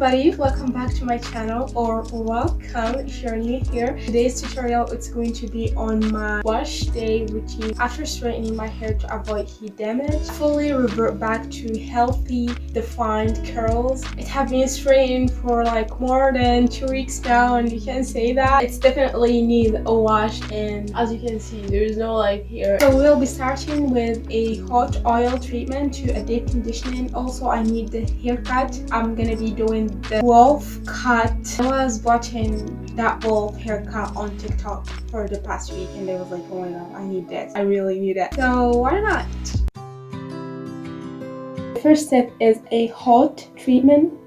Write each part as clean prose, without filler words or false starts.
everybody, welcome back to my channel, or welcome if you're new here. Today's tutorial it's going to be on my wash day routine after straightening my hair to avoid heat damage. Fully revert back to healthy defined curls. It has been straightened for like more than 2 weeks now, and you can say that it's definitely need a wash, and as you can see there's no light here. So we'll be starting with a hot oil treatment to a deep conditioning. Also I need the haircut. I'm gonna be doing the wolf cut. I was watching that wolf haircut on TikTok for the past week, and they was like, oh my god, I need this, I really need it, so why not? The first step is a hot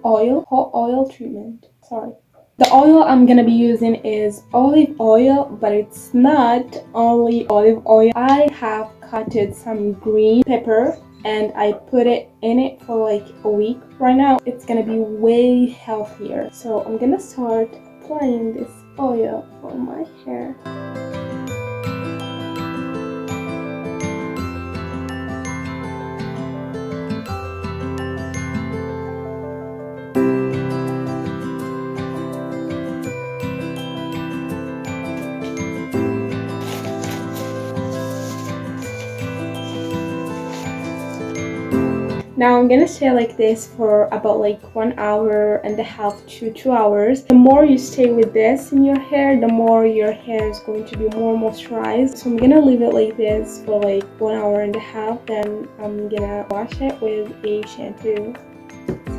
oil treatment. Sorry. The oil I'm gonna be using is olive oil, but it's not only olive oil. I have cutted some green pepper and I put it in it for like a week. Right now it's gonna be way healthier, so I'm gonna start applying this oil on my hair. Now I'm gonna stay like this for about like 1.5 hours to 2 hours. The more you stay with this in your hair, the more your hair is going to be more moisturized. So I'm gonna leave it like this for like 1.5 hours. Then I'm gonna wash it with a shampoo.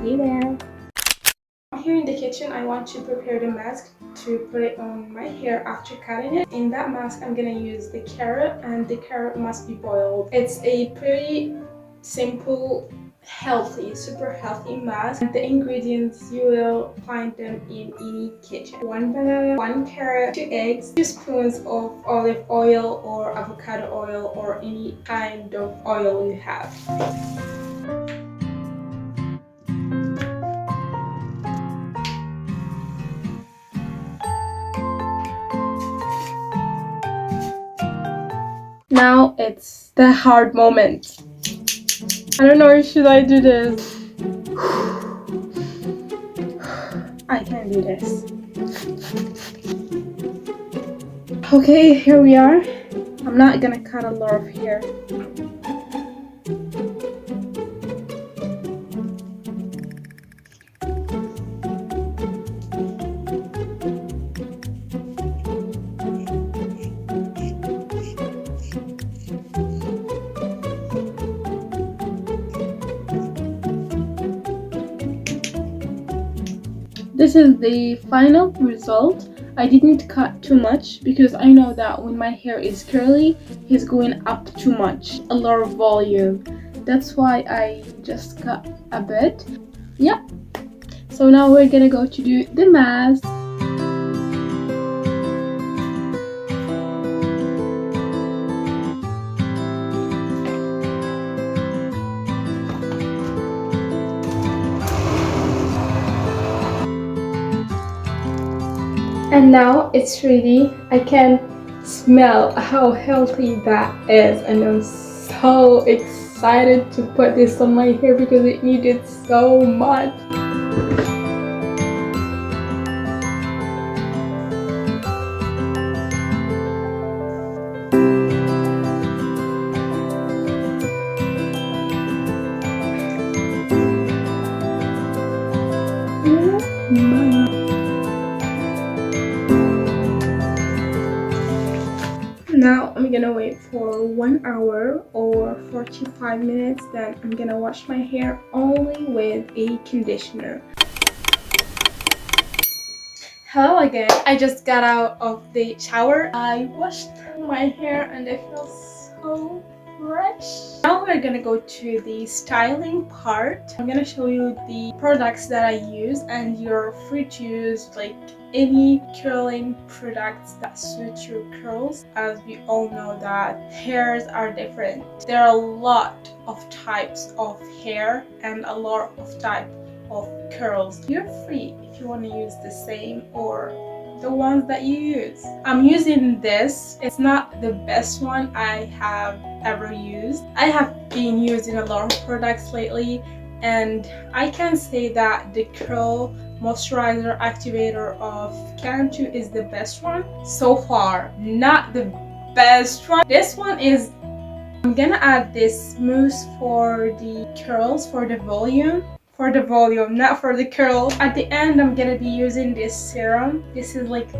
See you there. Here in the kitchen, I want to prepare the mask to put it on my hair after cutting it. In that mask, I'm gonna use the carrot, and the carrot must be boiled. It's a pretty simple, healthy, super healthy mask. And the ingredients, you will find them in any kitchen. 1 banana, 1 carrot, 2 eggs, 2 spoons of olive oil or avocado oil or any kind of oil you have. Now it's the hard moment. I don't know, should I do this? I can do this. Okay, here we are. I'm not gonna cut a lot of hair. This is the final result. I didn't cut too much because I know that when my hair is curly, it's going up too much, a lot of volume. That's why I just cut a bit. Yeah. So now we're gonna go to do the mask. And now it's ready. I can smell how healthy that is, and I'm so excited to put this on my hair because it needed so much. Now I'm gonna wait for 1 hour or 45 minutes. Then I'm gonna wash my hair only with a conditioner. Hello again. I just got out of the shower. I washed my hair and I feel so fresh. Now we're gonna go to the styling part. I'm gonna show you the products that I use, and you're free to use like any curling products that suit your curls, as we all know that hairs are different. There are a lot of types of hair and a lot of types of curls. You're free if you want to use the same or the ones that you use. I'm using this. It's not the best one I have ever used. I have been using a lot of products lately, and I can say that the curl moisturizer activator of Cantu is the best one so far. Not the best one. This one is, I'm gonna add this mousse for the curls, for the volume, not for the curls. At the end, I'm gonna be using this serum. This is like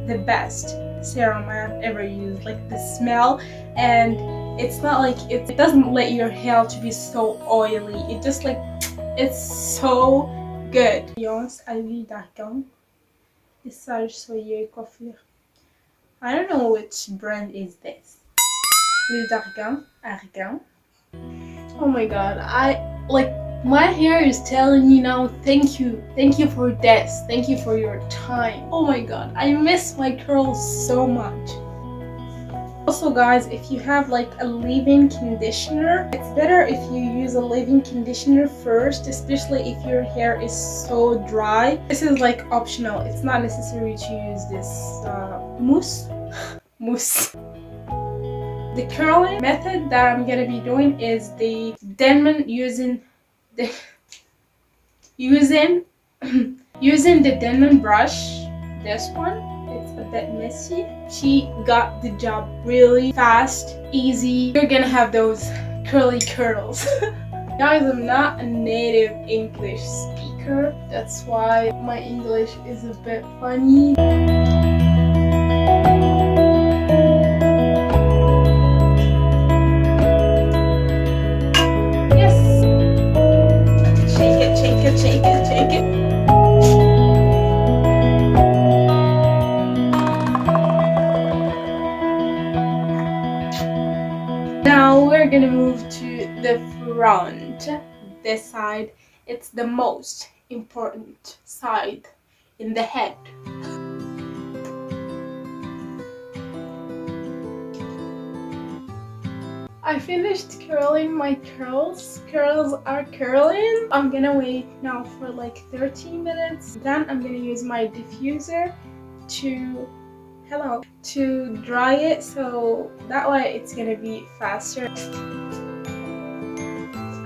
the best serum I have ever used. Like the smell, and it's not like it doesn't let your hair to be so oily. It just like, it's so good. Yons Ali d'argan. Sage soyeux coiffure. I don't know which brand is this. L'huile d'argan. Argan. Oh my god, my hair is telling me now, thank you for this, thank you for your time. Oh my god, I miss my curls so much. Also guys, if you have like a leave-in conditioner, it's better if you use a leave-in conditioner first, especially if your hair is so dry. This is like optional, it's not necessary to use this mousse. The curling method that I'm gonna be doing is the Denman using the Denman brush. This one, it's a bit messy. She got the job really fast, easy. You're gonna have those curly curls. Guys, I'm not a native English speaker. That's why my English is a bit funny. Shake it. Now we're gonna move to the front. This side, it's the most important side in the head. I finished curling my curls. Curls are curling. I'm gonna wait now for like 30 minutes. Then I'm gonna use my diffuser to dry it, so that way it's gonna be faster.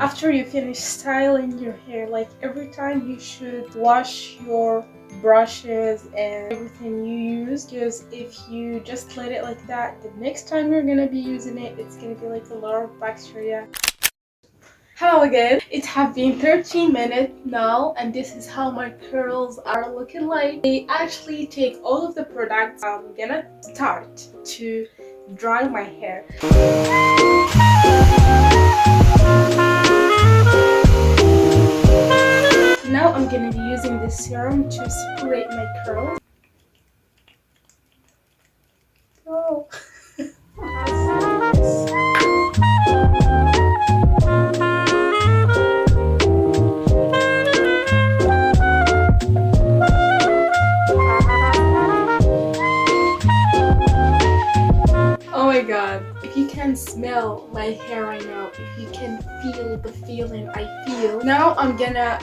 After you finish styling your hair, like every time you should wash your brushes and everything you use, because if you just let it like that, the next time you're gonna be using it, it's gonna be like a lot of bacteria. Hello again. It have been 13 minutes now, and this is how my curls are looking like. I actually take all of the products. I'm gonna start to dry my hair. Now I'm gonna be using this serum to separate my curls. Oh. Oh my god, if you can smell my hair right now, if you can feel the feeling I feel. Now I'm gonna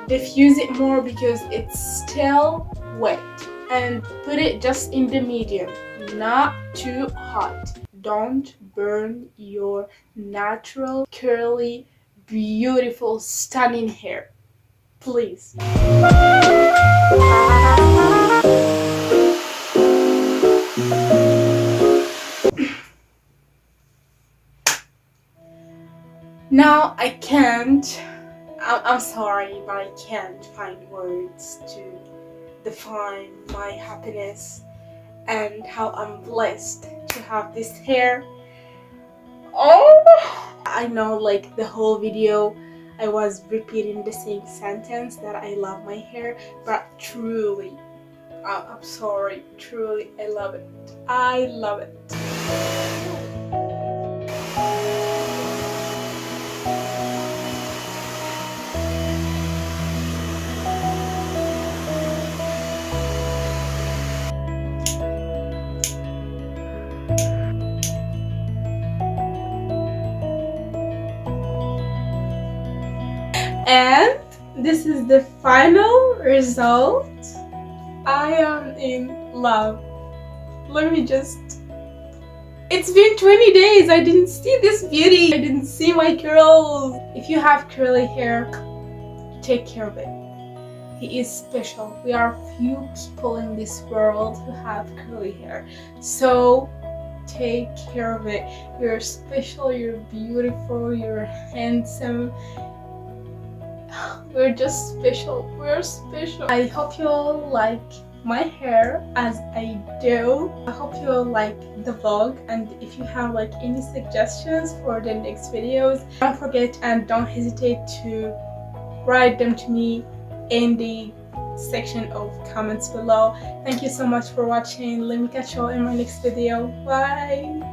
diffuse it more because it's still wet, and put it just in the medium, not too hot. Don't burn your natural, curly, beautiful, stunning hair, please. Now I'm sorry, but I can't find words to define my happiness and how I'm blessed to have this hair. Oh, I know, like the whole video I was repeating the same sentence that I love my hair, but truly, I'm sorry, truly, I love it. I love it. And this is the final result. I am in love. Let me just... It's been 20 days. I didn't see this beauty. I didn't see my curls. If you have curly hair, take care of it. He is special. We are few people in this world who have curly hair. So take care of it. You're special, you're beautiful, you're handsome. We're just special. We're special. I hope you all like my hair as I do. I hope you all like the vlog, and if you have like any suggestions for the next videos, don't forget and don't hesitate to write them to me in the section of comments below. Thank you so much for watching. Let me catch you all in my next video. Bye.